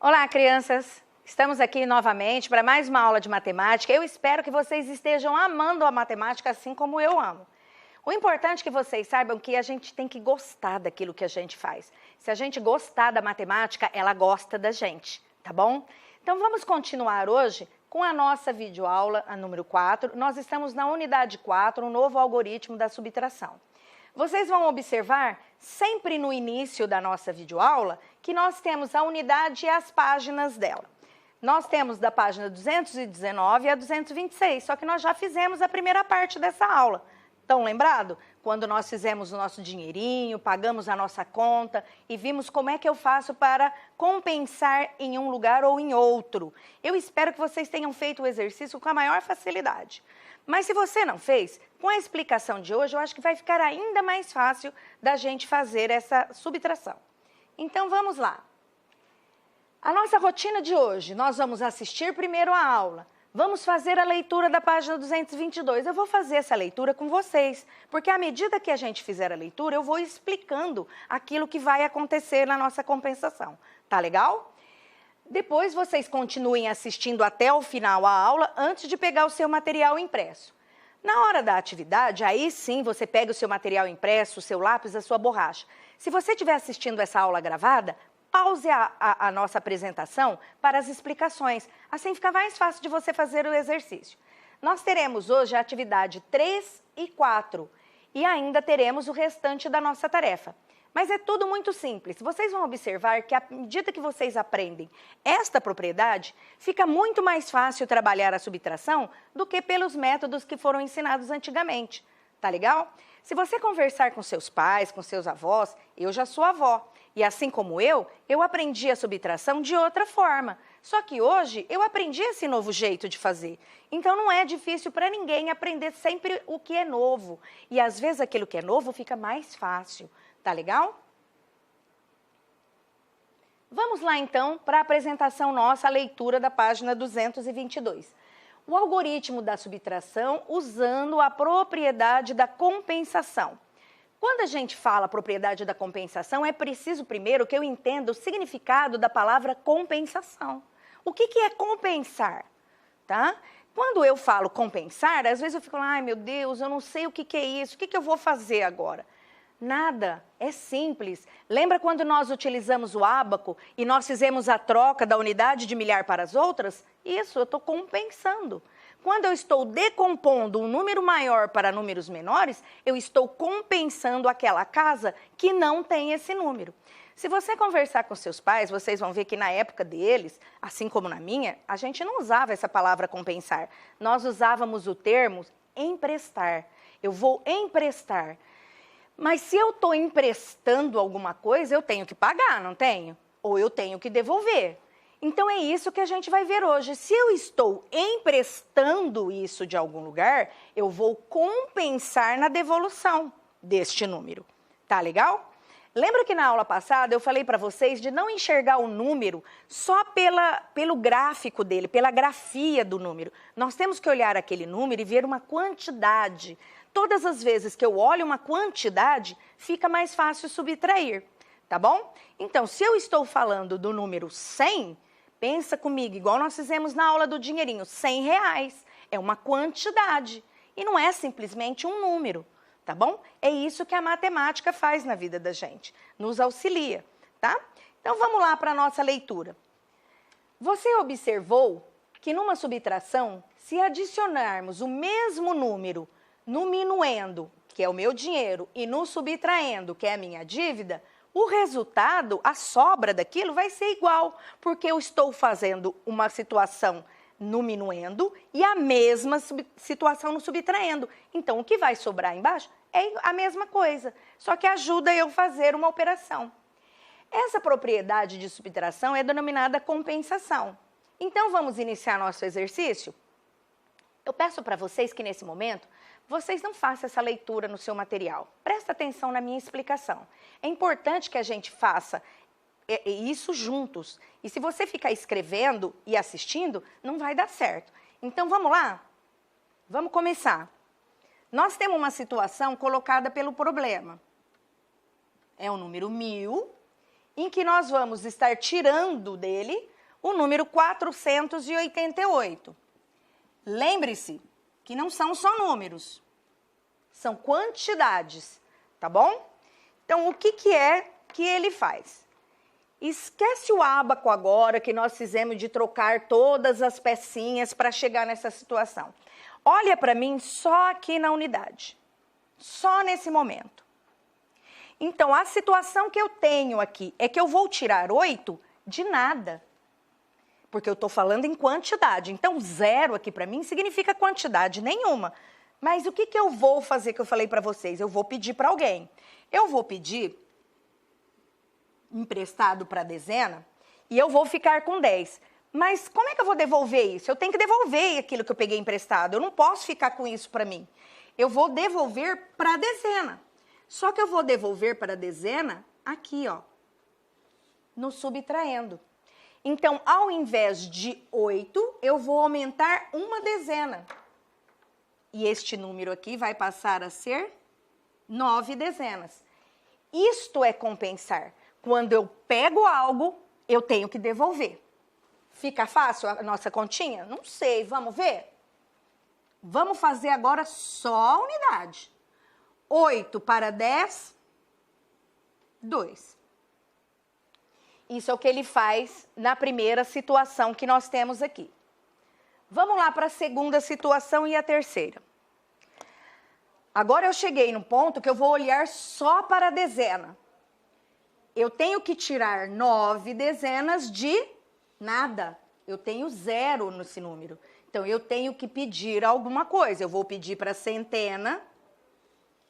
Olá, crianças! Estamos aqui novamente para mais uma aula de matemática. Eu espero que vocês estejam amando a matemática assim como eu amo. O importante é que vocês saibam que a gente tem que gostar daquilo que a gente faz. Se a gente gostar da matemática, ela gosta da gente, tá bom? Então vamos continuar hoje com a nossa videoaula, a número 4. Nós estamos na unidade 4, um novo algoritmo da subtração. Vocês vão observar, sempre no início da nossa videoaula, que nós temos a unidade e as páginas dela. Nós temos da página 219 a 226, só que nós já fizemos a primeira parte dessa aula. Estão lembrados? Quando nós fizemos o nosso dinheirinho, pagamos a nossa conta e vimos como é que eu faço para compensar em um lugar ou em outro. Eu espero que vocês tenham feito o exercício com a maior facilidade. Mas se você não fez, com a explicação de hoje, eu acho que vai ficar ainda mais fácil da gente fazer essa subtração. Então, vamos lá. A nossa rotina de hoje, nós vamos assistir primeiro a aula. Vamos fazer a leitura da página 222. Eu vou fazer essa leitura com vocês, porque à medida que a gente fizer a leitura, eu vou explicando aquilo que vai acontecer na nossa compensação. Tá legal? Depois vocês continuem assistindo até o final a aula, antes de pegar o seu material impresso. Na hora da atividade, aí sim você pega o seu material impresso, o seu lápis, a sua borracha. Se você estiver assistindo essa aula gravada, pause a nossa apresentação para as explicações. Assim fica mais fácil de você fazer o exercício. Nós teremos hoje a atividade 3 e 4 e ainda teremos o restante da nossa tarefa. Mas é tudo muito simples. Vocês vão observar que à medida que vocês aprendem esta propriedade, fica muito mais fácil trabalhar a subtração do que pelos métodos que foram ensinados antigamente. Tá legal? Se você conversar com seus pais, com seus avós, eu já sou avó. E assim como eu aprendi a subtração de outra forma. Só que hoje eu aprendi esse novo jeito de fazer. Então não é difícil para ninguém aprender sempre o que é novo. E às vezes aquilo que é novo fica mais fácil. Tá legal? Vamos lá então para a apresentação nossa, a leitura da página 222. O algoritmo da subtração usando a propriedade da compensação. Quando a gente fala propriedade da compensação, é preciso primeiro que eu entenda o significado da palavra compensação. O que é compensar? Tá? Quando eu falo compensar, às vezes eu fico lá, ai meu Deus, eu não sei o que é isso, o que eu vou fazer agora? Nada, é simples. Lembra quando nós utilizamos o ábaco e nós fizemos a troca da unidade de milhar para as outras? Isso, eu estou compensando. Quando eu estou decompondo um número maior para números menores, eu estou compensando aquela casa que não tem esse número. Se você conversar com seus pais, vocês vão ver que na época deles, assim como na minha, a gente não usava essa palavra compensar. Nós usávamos o termo emprestar. Eu vou emprestar. Mas se eu estou emprestando alguma coisa, eu tenho que pagar, não tenho? Ou eu tenho que devolver. Então é isso que a gente vai ver hoje. Se eu estou emprestando isso de algum lugar, eu vou compensar na devolução deste número. Tá legal? Lembra que na aula passada eu falei para vocês de não enxergar o número só pelo gráfico dele, pela grafia do número. Nós temos que olhar aquele número e ver uma quantidade. Todas as vezes que eu olho uma quantidade, fica mais fácil subtrair, tá bom? Então, se eu estou falando do número 100, pensa comigo, igual nós fizemos na aula do dinheirinho, R$100 é uma quantidade e não é simplesmente um número, tá bom? É isso que a matemática faz na vida da gente, nos auxilia, tá? Então, vamos lá para a nossa leitura. Você observou que numa subtração, se adicionarmos o mesmo número no minuendo, que é o meu dinheiro, e no subtraindo, que é a minha dívida, o resultado, a sobra daquilo vai ser igual, porque eu estou fazendo uma situação no minuendo e a mesma situação no subtraindo. Então, o que vai sobrar embaixo é a mesma coisa, só que ajuda eu a fazer uma operação. Essa propriedade de subtração é denominada compensação. Então, vamos iniciar nosso exercício? Eu peço para vocês que nesse momento, vocês não façam essa leitura no seu material. Presta atenção na minha explicação. É importante que a gente faça isso juntos. E se você ficar escrevendo e assistindo, não vai dar certo. Então, vamos lá? Vamos começar. Nós temos uma situação colocada pelo problema. É o número 1000, em que nós vamos estar tirando dele o número 488. Lembre-se que não são só números, são quantidades, tá bom? Então, o que é que ele faz? Esquece o ábaco agora que nós fizemos de trocar todas as pecinhas para chegar nessa situação. Olha para mim só aqui na unidade, só nesse momento. Então, a situação que eu tenho aqui é que eu vou tirar 8 de nada, porque eu estou falando em quantidade. Então, 0 aqui para mim significa quantidade nenhuma. Mas o que eu vou fazer que eu falei para vocês? Eu vou pedir para alguém. Eu vou pedir emprestado para a dezena e eu vou ficar com 10. Mas como é que eu vou devolver isso? Eu tenho que devolver aquilo que eu peguei emprestado. Eu não posso ficar com isso para mim. Eu vou devolver para a dezena. Só que eu vou devolver para a dezena aqui, ó, no subtraindo. Então, ao invés de 8, eu vou aumentar uma dezena. E este número aqui vai passar a ser 9 dezenas. Isto é compensar. Quando eu pego algo, eu tenho que devolver. Fica fácil a nossa continha? Não sei, vamos ver? Vamos fazer agora só a unidade. 8 para 10, 2. Isso é o que ele faz na primeira situação que nós temos aqui. Vamos lá para a segunda situação e a terceira. Agora eu cheguei no ponto que eu vou olhar só para a dezena. Eu tenho que tirar 9 dezenas de nada. Eu tenho 0 nesse número. Então, eu tenho que pedir alguma coisa. Eu vou pedir para a centena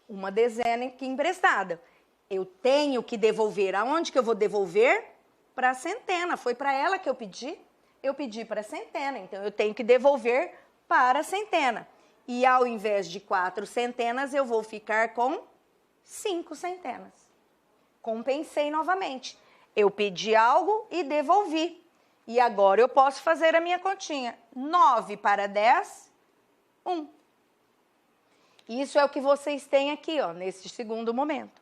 uma dezena aqui emprestada. Eu tenho que devolver. Aonde que eu vou devolver? Para a centena. Foi para ela que eu pedi? Eu pedi para a centena. Então, eu tenho que devolver para a centena. E ao invés de 4 centenas, eu vou ficar com 5 centenas. Compensei novamente. Eu pedi algo e devolvi. E agora eu posso fazer a minha continha. 9 para 10, 1. Isso é o que vocês têm aqui, ó, nesse segundo momento.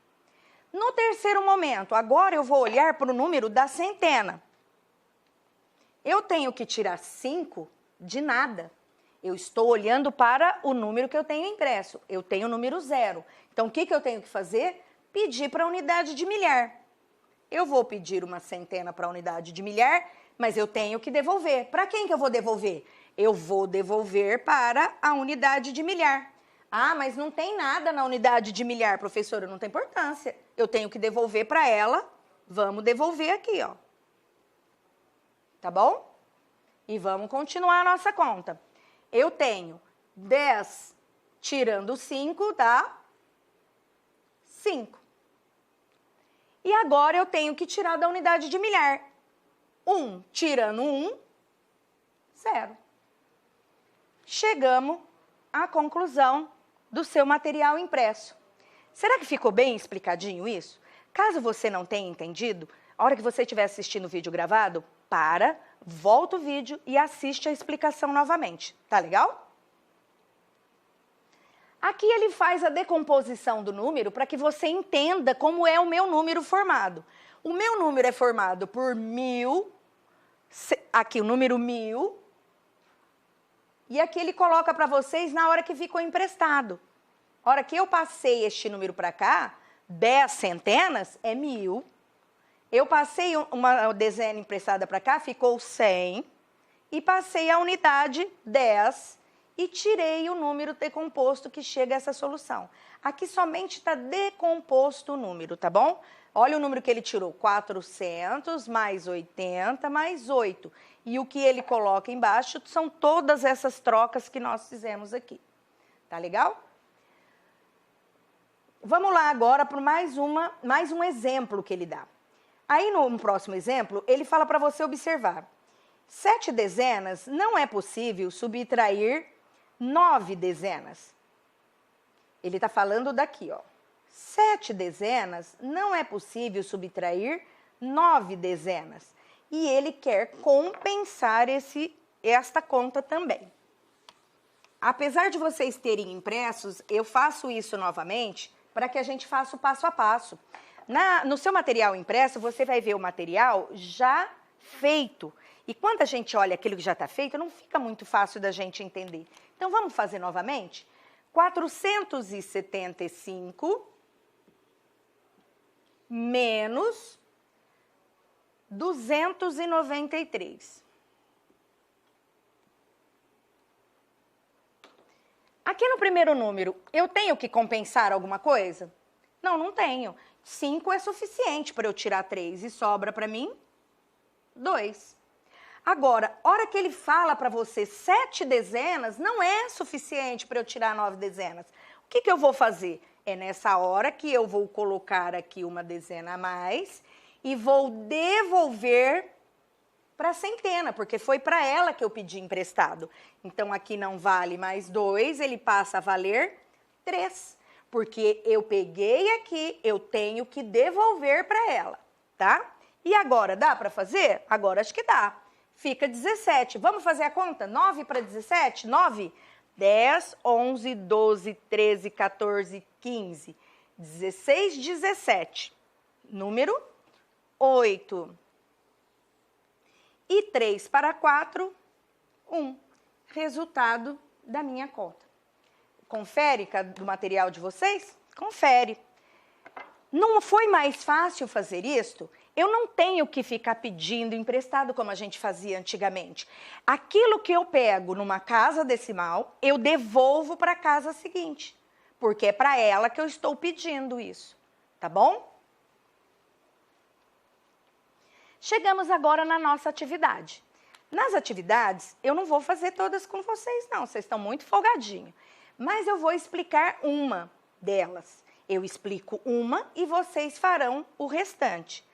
No terceiro momento, agora eu vou olhar para o número da centena. Eu tenho que tirar 5 de nada. Eu estou olhando para o número que eu tenho impresso. Eu tenho o número 0. Então, o que eu tenho que fazer? Pedir para a unidade de milhar. Eu vou pedir uma centena para a unidade de milhar, mas eu tenho que devolver. Para quem que eu vou devolver? Eu vou devolver para a unidade de milhar. Ah, mas não tem nada na unidade de milhar, professora, não tem importância. Eu tenho que devolver para ela. Vamos devolver aqui, ó. Tá bom? E vamos continuar a nossa conta. Eu tenho 10 tirando 5, dá 5. E agora eu tenho que tirar da unidade de milhar. 1 tirando 1, 0. Chegamos à conclusão do seu material impresso. Será que ficou bem explicadinho isso? Caso você não tenha entendido, a hora que você estiver assistindo o vídeo gravado, volta o vídeo e assiste a explicação novamente. Tá legal? Aqui ele faz a decomposição do número para que você entenda como é o meu número formado. O meu número é formado por 1000, aqui o número 1000, e aqui ele coloca para vocês na hora que ficou emprestado. A hora que eu passei este número para cá, 10 centenas é 1000. Eu passei uma dezena emprestada para cá, ficou 100. E passei a unidade 10 e tirei o número decomposto que chega a essa solução. Aqui somente está decomposto o número, tá bom? Olha o número que ele tirou, 400 mais 80 mais 8. E o que ele coloca embaixo são todas essas trocas que nós fizemos aqui. Tá legal? Vamos lá agora para mais um exemplo que ele dá. Aí no próximo exemplo, ele fala para você observar. 7 dezenas não é possível subtrair 9 dezenas. Ele está falando daqui, ó. 7 dezenas não é possível subtrair 9 dezenas. E ele quer compensar esta conta também. Apesar de vocês terem impressos, eu faço isso novamente para que a gente faça o passo a passo. No seu material impresso, você vai ver o material já feito. E quando a gente olha aquilo que já está feito, não fica muito fácil da gente entender. Então, vamos fazer novamente? 475 menos 293. Aqui no primeiro número, eu tenho que compensar alguma coisa? Não, não tenho. 5 é suficiente para eu tirar 3 e sobra para mim 2. Agora, hora que ele fala para você 7 dezenas, não é suficiente para eu tirar 9 dezenas. O que eu vou fazer? É nessa hora que eu vou colocar aqui uma dezena a mais e vou devolver para a centena, porque foi para ela que eu pedi emprestado. Então, aqui não vale mais 2, ele passa a valer 3. Porque eu peguei aqui, eu tenho que devolver para ela, tá? E agora, dá para fazer? Agora acho que dá. Fica 17. Vamos fazer a conta? 9 para 17? 9? 10, 11, 12, 13, 14, 15, 16, 17. Número 8. E 3 para 4, 1. Resultado da minha conta. Confere do material de vocês? Confere. Não foi mais fácil fazer isto? Eu não tenho que ficar pedindo emprestado como a gente fazia antigamente. Aquilo que eu pego numa casa decimal, eu devolvo para a casa seguinte. Porque é para ela que eu estou pedindo isso. Tá bom? Chegamos agora na nossa atividade. Nas atividades, eu não vou fazer todas com vocês, não. Vocês estão muito folgadinhos. Mas eu vou explicar uma delas. Eu explico uma e vocês farão o restante.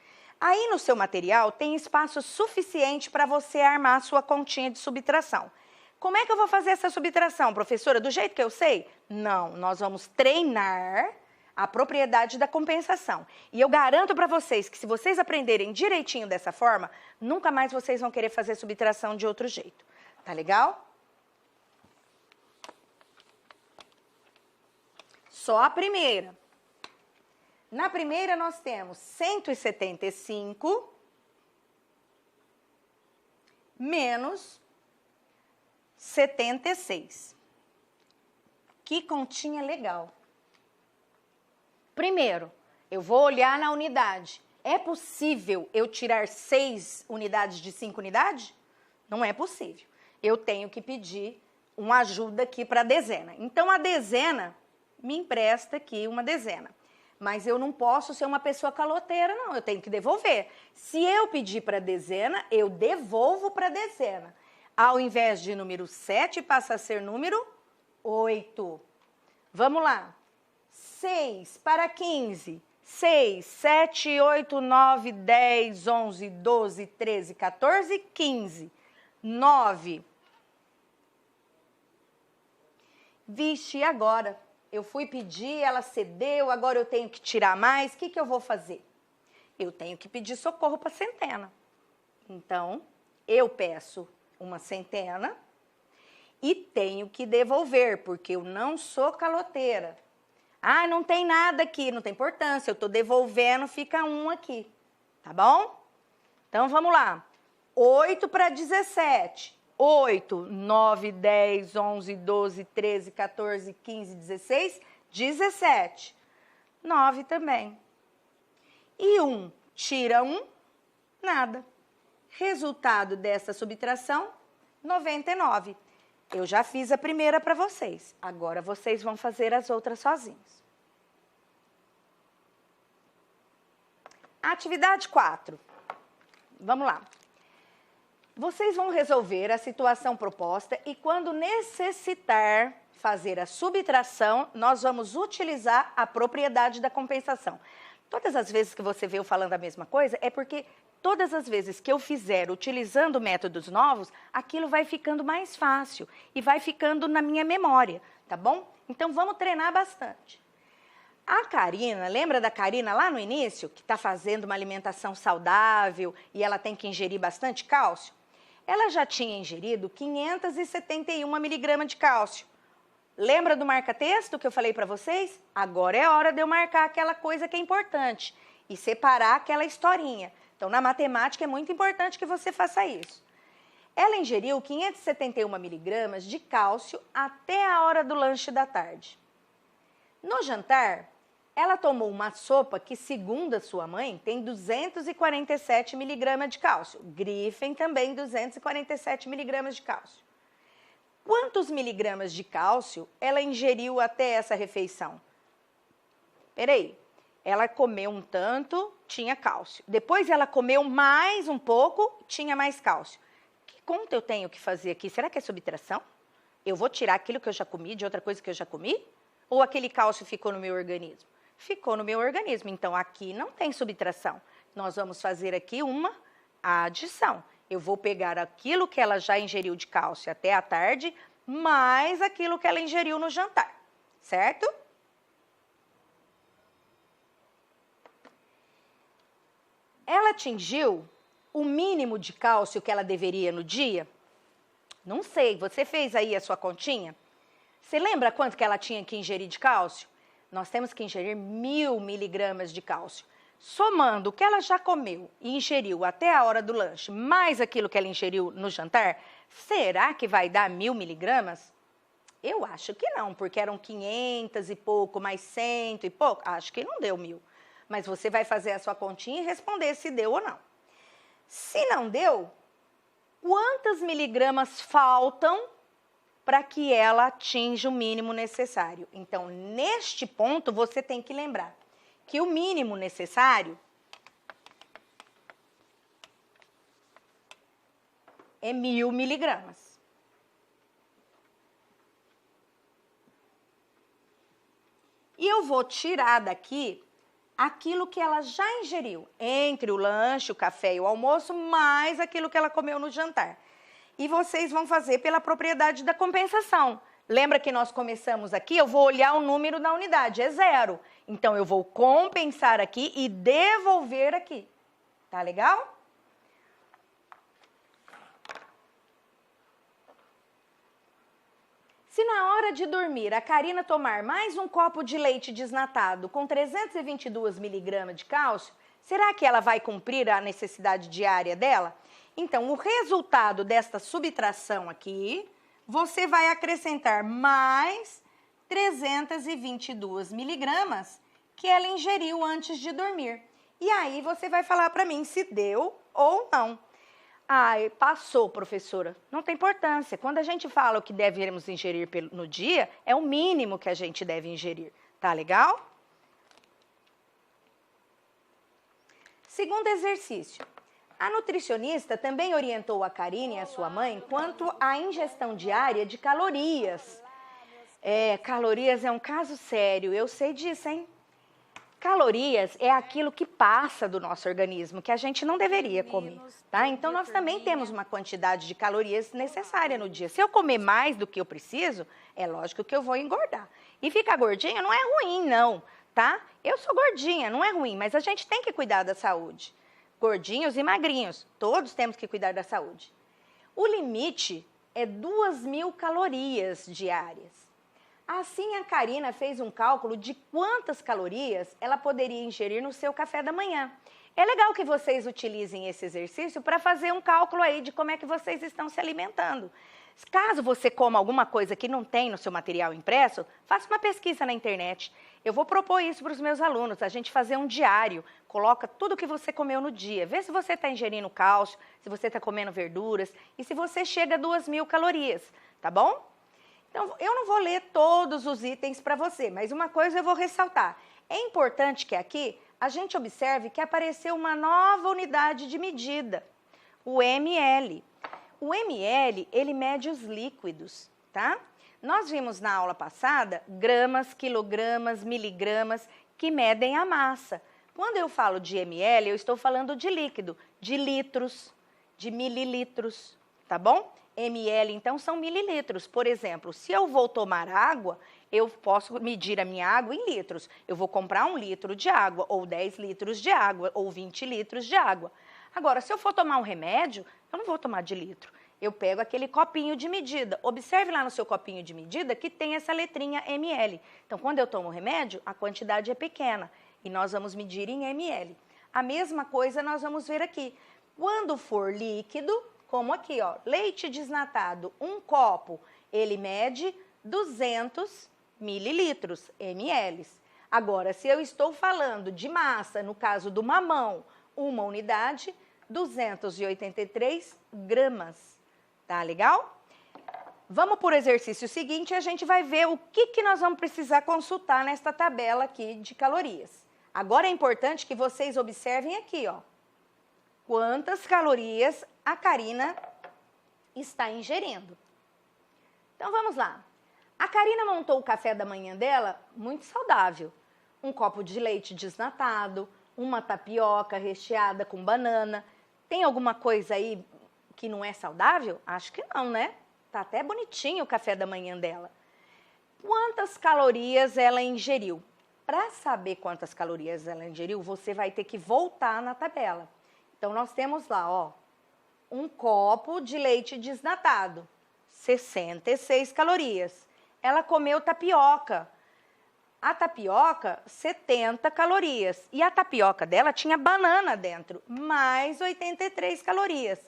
Aí no seu material tem espaço suficiente para você armar a sua continha de subtração. Como é que eu vou fazer essa subtração, professora? Do jeito que eu sei? Não, nós vamos treinar a propriedade da compensação. E eu garanto para vocês que se vocês aprenderem direitinho dessa forma, nunca mais vocês vão querer fazer subtração de outro jeito. Tá legal? Só a primeira. Na primeira, nós temos 175 menos 76. Que continha legal. Primeiro, eu vou olhar na unidade. É possível eu tirar 6 unidades de 5 unidades? Não é possível. Eu tenho que pedir uma ajuda aqui para a dezena. Então, a dezena me empresta aqui uma dezena. Mas eu não posso ser uma pessoa caloteira, não. Eu tenho que devolver. Se eu pedir para dezena, eu devolvo para dezena. Ao invés de número 7, passa a ser número 8. Vamos lá. 6 para 15. 6, 7, 8, 9, 10, 11, 12, 13, 14, 15. 9. Vixe, e agora? Eu fui pedir, ela cedeu, agora eu tenho que tirar mais. O que eu vou fazer? Eu tenho que pedir socorro para a centena. Então, eu peço uma centena e tenho que devolver, porque eu não sou caloteira. Ah, não tem nada aqui, não tem importância, eu estou devolvendo, fica 1 aqui. Tá bom? Então, vamos lá. 8 para 17. 8, 9, 10, 11, 12, 13, 14, 15, 16, 17. 9 também. E 1, tira 1, nada. Resultado dessa subtração, 99. Eu já fiz a primeira para vocês. Agora vocês vão fazer as outras sozinhos. Atividade 4. Vamos lá. Vocês vão resolver a situação proposta e quando necessitar fazer a subtração, nós vamos utilizar a propriedade da compensação. Todas as vezes que você vê eu falando a mesma coisa, é porque todas as vezes que eu fizer utilizando métodos novos, aquilo vai ficando mais fácil e vai ficando na minha memória, tá bom? Então, vamos treinar bastante. A Karina, lembra da Karina lá no início, que está fazendo uma alimentação saudável e ela tem que ingerir bastante cálcio? Ela já tinha ingerido 571 miligramas de cálcio. Lembra do marca-texto que eu falei para vocês? Agora é hora de eu marcar aquela coisa que é importante e separar aquela historinha. Então, na matemática é muito importante que você faça isso. Ela ingeriu 571 miligramas de cálcio até a hora do lanche da tarde. No jantar, ela tomou uma sopa que, segundo a sua mãe, tem 247 miligramas de cálcio. Grifem também 247 miligramas de cálcio. Quantos miligramas de cálcio ela ingeriu até essa refeição? Peraí, ela comeu um tanto, tinha cálcio. Depois ela comeu mais um pouco, tinha mais cálcio. Que conta eu tenho que fazer aqui? Será que é subtração? Eu vou tirar aquilo que eu já comi de outra coisa que eu já comi? Ou aquele cálcio ficou no meu organismo? Ficou no meu organismo, então aqui não tem subtração. Nós vamos fazer aqui uma adição. Eu vou pegar aquilo que ela já ingeriu de cálcio até a tarde, mais aquilo que ela ingeriu no jantar, certo? Ela atingiu o mínimo de cálcio que ela deveria no dia? Não sei, você fez aí a sua continha? Você lembra quanto que ela tinha que ingerir de cálcio? Nós temos que ingerir 1000 miligramas de cálcio. Somando o que ela já comeu e ingeriu até a hora do lanche, mais aquilo que ela ingeriu no jantar, será que vai dar 1000 miligramas? Eu acho que não, porque eram 500 e pouco, mais 100 e pouco. Acho que não deu 1000. Mas você vai fazer a sua continha e responder se deu ou não. Se não deu, quantas miligramas faltam para que ela atinja o mínimo necessário? Então, neste ponto, você tem que lembrar que o mínimo necessário é 1000 miligramas. E eu vou tirar daqui aquilo que ela já ingeriu, entre o lanche, o café e o almoço, mais aquilo que ela comeu no jantar. E vocês vão fazer pela propriedade da compensação. Lembra que nós começamos aqui? Eu vou olhar o número da unidade, é 0. Então, eu vou compensar aqui e devolver aqui. Tá legal? Se na hora de dormir a Karina tomar mais um copo de leite desnatado com 322 miligramas de cálcio, será que ela vai cumprir a necessidade diária dela? Então, o resultado desta subtração aqui, você vai acrescentar mais 322 miligramas que ela ingeriu antes de dormir. E aí você vai falar para mim se deu ou não. Ai, passou, professora. Não tem importância. Quando a gente fala o que devemos ingerir no dia, é o mínimo que a gente deve ingerir. Tá legal? Segundo exercício. A nutricionista também orientou a Karine e a sua mãe quanto à ingestão diária de calorias. Calorias é um caso sério, eu sei disso, hein? Calorias é aquilo que passa do nosso organismo, que a gente não deveria comer, tá? Então, nós também temos uma quantidade de calorias necessária no dia. Se eu comer mais do que eu preciso, é lógico que eu vou engordar. E ficar gordinha não é ruim, não, tá? Eu sou gordinha, não é ruim, mas a gente tem que cuidar da saúde. Gordinhos e magrinhos, todos temos que cuidar da saúde. O limite é 2.000 calorias diárias. Assim, a Karina fez um cálculo de quantas calorias ela poderia ingerir no seu café da manhã. É legal que vocês utilizem esse exercício para fazer um cálculo aí de como é que vocês estão se alimentando. Caso você coma alguma coisa que não tem no seu material impresso, faça uma pesquisa na internet. Eu vou propor isso para os meus alunos, a gente fazer um diário, coloca tudo que você comeu no dia, vê se você está ingerindo cálcio, se você está comendo verduras e se você chega a 2.000 calorias, tá bom? Então, eu não vou ler todos os itens para você, mas uma coisa eu vou ressaltar. É importante que aqui a gente observe que apareceu uma nova unidade de medida, o ml. O ml, ele mede os líquidos, tá? Nós vimos na aula passada gramas, quilogramas, miligramas, que medem a massa. Quando eu falo de ml, eu estou falando de líquido, de litros, de mililitros, tá bom? ml, então, são mililitros. Por exemplo, se eu vou tomar água, eu posso medir a minha água em litros. Eu vou comprar 1 litro de água, ou 10 litros de água, ou 20 litros de água. Agora, se eu for tomar um remédio, eu não vou tomar de litro. Eu pego aquele copinho de medida. Observe lá no seu copinho de medida que tem essa letrinha ml. Então, quando eu tomo remédio, a quantidade é pequena e nós vamos medir em ml. A mesma coisa nós vamos ver aqui. Quando for líquido, como aqui, ó, leite desnatado, 1 copo, ele mede 200 mililitros, ml. Agora, se eu estou falando de massa, no caso do mamão, 1 unidade, 283 gramas. Tá legal? Vamos para o exercício seguinte e a gente vai ver o que nós vamos precisar consultar nesta tabela aqui de calorias. Agora é importante que vocês observem aqui, ó. Quantas calorias a Karina está ingerindo. Então, vamos lá. A Karina montou o café da manhã dela muito saudável. 1 copo de leite desnatado, uma tapioca recheada com banana. Tem alguma coisa aí que não é saudável? Acho que não, né? Tá até bonitinho o café da manhã dela. Quantas calorias ela ingeriu? Para saber quantas calorias ela ingeriu, você vai ter que voltar na tabela. Então, nós temos lá, ó, 1 copo de leite desnatado, 66 calorias. Ela comeu tapioca. A tapioca, 70 calorias. E a tapioca dela tinha banana dentro, mais 83 calorias.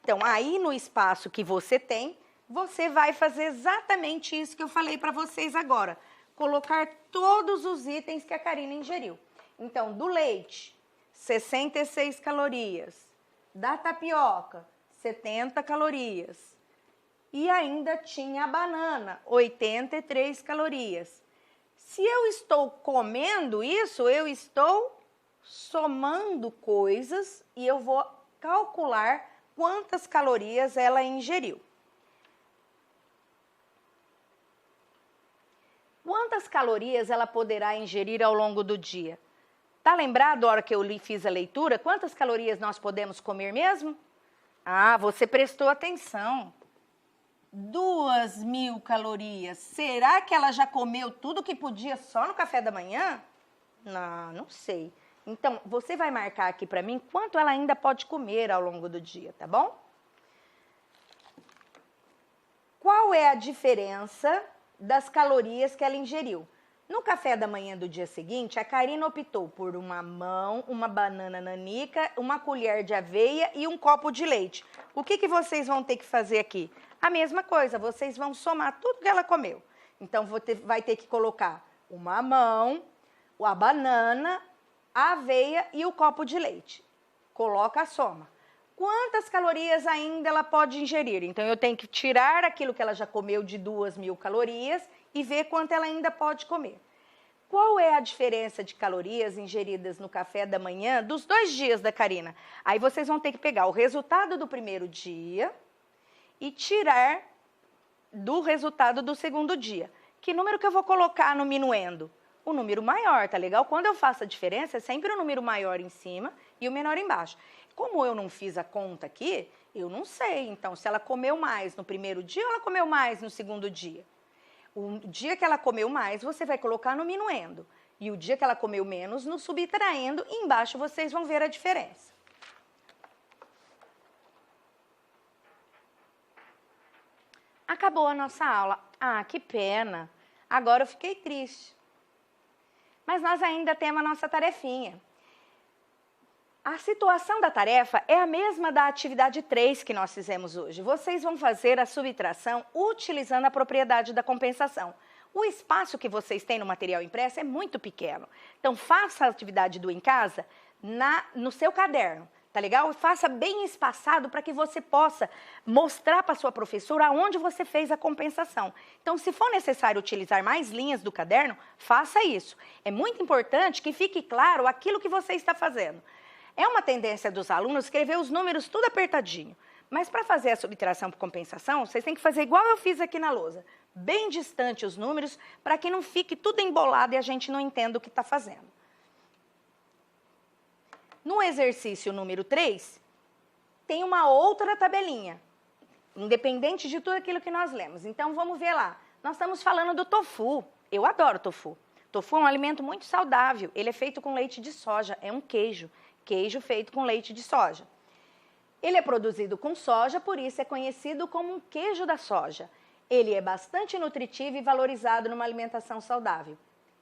Então, aí no espaço que você tem, você vai fazer exatamente isso que eu falei para vocês agora. Colocar todos os itens que a Karina ingeriu. Então, do leite, 66 calorias. Da tapioca, 70 calorias. E ainda tinha a banana, 83 calorias. Se eu estou comendo isso, eu estou somando coisas e eu vou calcular quantas calorias ela ingeriu. Quantas calorias ela poderá ingerir ao longo do dia? Tá lembrado a hora que eu fiz a leitura? Quantas calorias nós podemos comer mesmo? Ah, você prestou atenção. 2.000 calorias. Será que ela já comeu tudo que podia só no café da manhã? Não sei. Então, você vai marcar aqui para mim quanto ela ainda pode comer ao longo do dia, tá bom? Qual é a diferença das calorias que ela ingeriu? No café da manhã do dia seguinte, a Karina optou por um mamão, uma banana nanica, uma colher de aveia e 1 copo de leite. O que vocês vão ter que fazer aqui? A mesma coisa, vocês vão somar tudo que ela comeu. Então, vai ter que colocar o mamão, a banana, a aveia e o copo de leite. Coloca a soma. Quantas calorias ainda ela pode ingerir? Então, eu tenho que tirar aquilo que ela já comeu de 2.000 calorias e ver quanto ela ainda pode comer. Qual é a diferença de calorias ingeridas no café da manhã dos 2 dias da Karina? Aí vocês vão ter que pegar o resultado do primeiro dia e tirar do resultado do segundo dia. Que número que eu vou colocar no minuendo? O número maior, tá legal? Quando eu faço a diferença, é sempre o número maior em cima e o menor embaixo. Como eu não fiz a conta aqui, eu não sei. Então, se ela comeu mais no primeiro dia ou ela comeu mais no segundo dia? O dia que ela comeu mais, você vai colocar no minuendo. E o dia que ela comeu menos, no subtraindo. E embaixo vocês vão ver a diferença. Acabou a nossa aula. Ah, que pena. Agora eu fiquei triste. Mas nós ainda temos a nossa tarefinha. A situação da tarefa é a mesma da atividade 3 que nós fizemos hoje. Vocês vão fazer a subtração utilizando a propriedade da compensação. O espaço que vocês têm no material impresso é muito pequeno. Então, faça a atividade do em casa no seu caderno, tá legal? Faça bem espaçado para que você possa mostrar para a sua professora aonde você fez a compensação. Então, se for necessário utilizar mais linhas do caderno, faça isso. É muito importante que fique claro aquilo que você está fazendo. É uma tendência dos alunos escrever os números tudo apertadinho. Mas para fazer a subtração por compensação, vocês têm que fazer igual eu fiz aqui na lousa. Bem distante os números, para que não fique tudo embolado e a gente não entenda o que está fazendo. No exercício número 3, tem uma outra tabelinha, independente de tudo aquilo que nós lemos. Então, vamos ver lá. Nós estamos falando do tofu. Eu adoro tofu. Tofu é um alimento muito saudável. Ele é feito com leite de soja, é um queijo. Queijo feito com leite de soja. Ele é produzido com soja, por isso é conhecido como um queijo da soja. Ele é bastante nutritivo e valorizado numa alimentação saudável.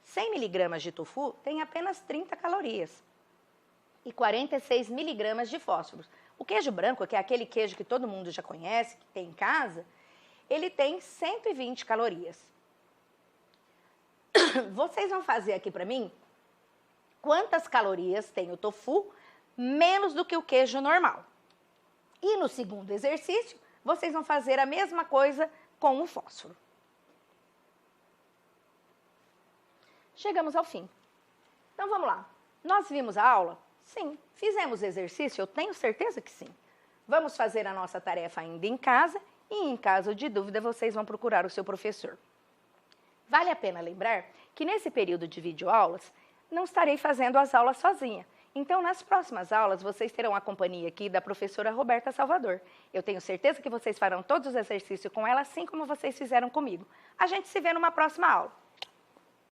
100 miligramas de tofu tem apenas 30 calorias. e 46 miligramas de fósforo. O queijo branco, que é aquele queijo que todo mundo já conhece, que tem em casa, ele tem 120 calorias. Vocês vão fazer aqui para mim quantas calorias tem o tofu menos do que o queijo normal. E no segundo exercício, vocês vão fazer a mesma coisa com o fósforo. Chegamos ao fim. Então vamos lá. Nós vimos a aula? Sim. Fizemos exercício? Eu tenho certeza que sim. Vamos fazer a nossa tarefa ainda em casa e, em caso de dúvida, vocês vão procurar o seu professor. Vale a pena lembrar que nesse período de videoaulas, não estarei fazendo as aulas sozinha. Então, nas próximas aulas, vocês terão a companhia aqui da professora Roberta Salvador. Eu tenho certeza que vocês farão todos os exercícios com ela, assim como vocês fizeram comigo. A gente se vê numa próxima aula.